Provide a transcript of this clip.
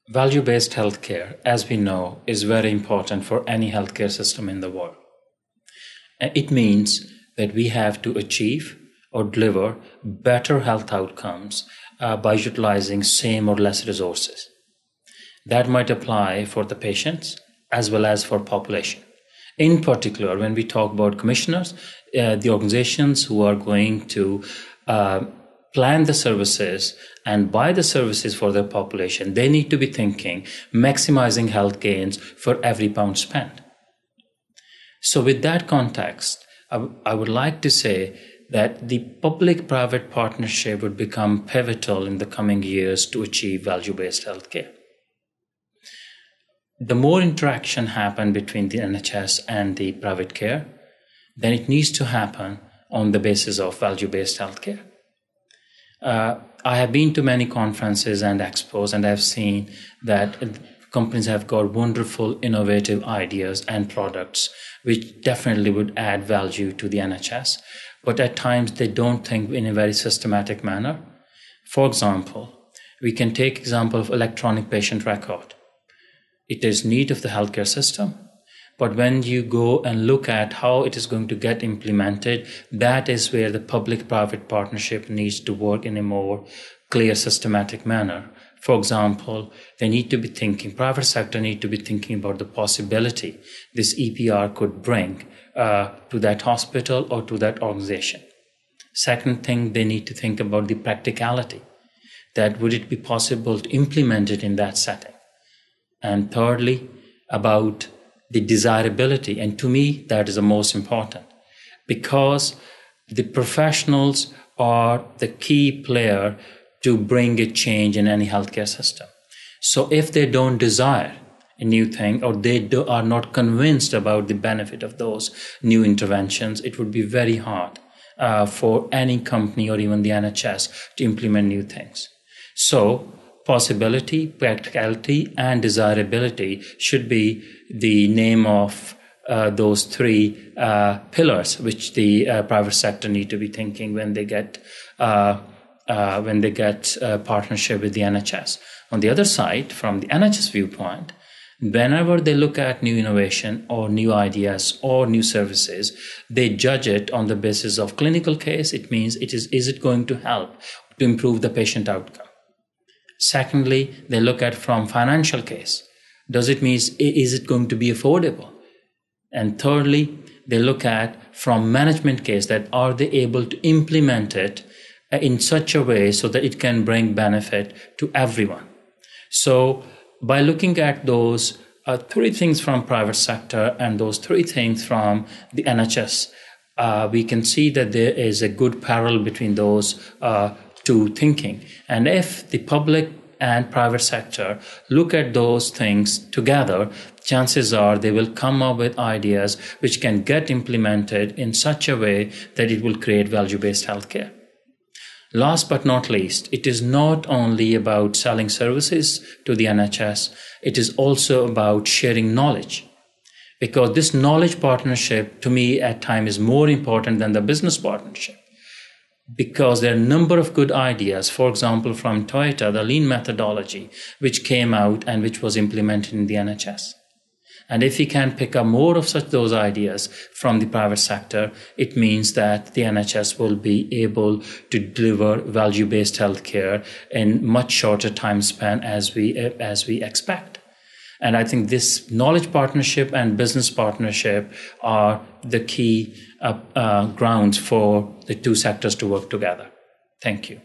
Value-based healthcare, as we know, is very important for any healthcare system in the world. It means that we have to achieve or deliver better health outcomes by utilizing same or less resources. That might apply for the patients as well as for population. In particular, when we talk about commissioners, the organizations who are going to plan the services and buy the services for their population, they need to be thinking maximizing health gains for every pound spent. So with that context, I would like to say that the public-private partnership would become pivotal in the coming years to achieve value-based healthcare. The more interaction happen between the NHS and the private care, then it needs to happen on the basis of value-based healthcare. I have been to many conferences and expos, and I've seen that companies have got wonderful, innovative ideas and products, which definitely would add value to the NHS. But at times, they don't think in a very systematic manner. For example, we can take example of electronic patient record. It is need of the healthcare system. But when you go and look at how it is going to get implemented, that is where the public-private partnership needs to work in a more clear, systematic manner. For example, they need to be thinking, private sector need to be thinking about the possibility this EPR could bring to that hospital or to that organization. Second thing, they need to think about the practicality, that would it be possible to implement it in that setting. And thirdly, about the desirability. And to me, that is the most important, because the professionals are the key player to bring a change in any healthcare system. So if they don't desire a new thing, or they are not convinced about the benefit of those new interventions, it would be very hard for any company or even the NHS to implement new things. So possibility, practicality, and desirability should be the name of those three pillars which the private sector need to be thinking when they get partnership with the NHS. On the other side, from the NHS viewpoint, whenever they look at new innovation or new ideas or new services, they judge it on the basis of clinical case. It means is it going to help to improve the patient outcome? Secondly, they look at from financial case. Does it mean, is it going to be affordable? And thirdly, they look at from management case, that are they able to implement it in such a way so that it can bring benefit to everyone. So by looking at those three things from private sector and those three things from the NHS, we can see that there is a good parallel between those to thinking. And if the public and private sector look at those things together, chances are they will come up with ideas which can get implemented in such a way that it will create value-based healthcare. Last but not least, it is not only about selling services to the NHS, it is also about sharing knowledge. Because this knowledge partnership, to me, at times is more important than the business partnership. Because there are a number of good ideas, for example, from Toyota, the lean methodology, which came out and which was implemented in the NHS. And if we can pick up more of those ideas from the private sector, it means that the NHS will be able to deliver value-based healthcare in much shorter time span as we expect. And I think this knowledge partnership and business partnership are the key grounds for the two sectors to work together. Thank you.